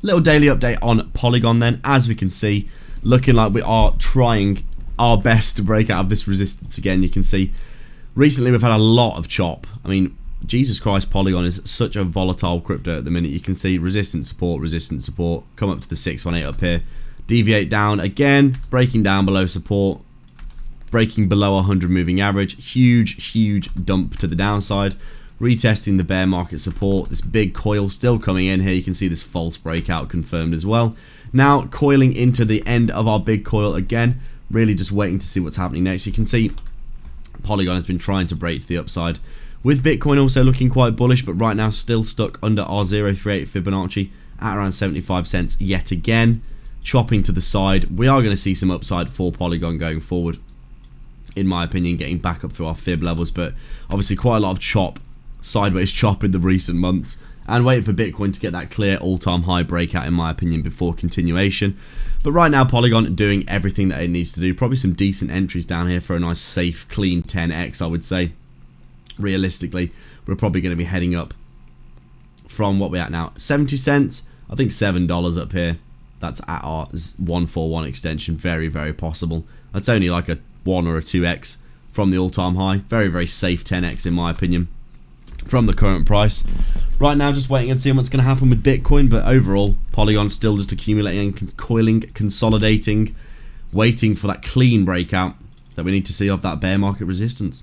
Little daily update on Polygon then. As we can see, looking like we are trying our best to break out of this resistance again. You can see recently we've had a lot of chop. I mean, Jesus Christ, Polygon is such a volatile crypto at the minute. You can see resistance support, come up to the 618 up here, deviate down again, breaking down below support, breaking below 100 moving average, huge dump to the downside, retesting the bear market support. This big coil still coming in here. You can see this false breakout confirmed as well. Now coiling into the end of our big coil again, really just waiting to see what's happening next. You can see Polygon has been trying to break to the upside, with Bitcoin also looking quite bullish, but right now still stuck under our 038 Fibonacci at around 75 cents yet again, chopping to the side. We are going to see some upside for Polygon going forward, in my opinion, getting back up through our fib levels, but obviously quite a lot of chop, sideways chop in the recent months, and waiting for Bitcoin to get that clear all-time high breakout, in my opinion, before continuation. But right now Polygon doing everything that it needs to do. Probably some decent entries down here for a nice safe clean 10x, I would say. Realistically, we're probably going to be heading up from what we're at now, 70 cents, I think $7 up here. That's at our 141 extension. Very possible. That's only like a 1 or a 2x from the all-time high. Very safe 10x in my opinion from the current price. Right now just waiting and seeing what's going to happen with Bitcoin, but overall Polygon still just accumulating and coiling, consolidating, waiting for that clean breakout that we need to see of that bear market resistance.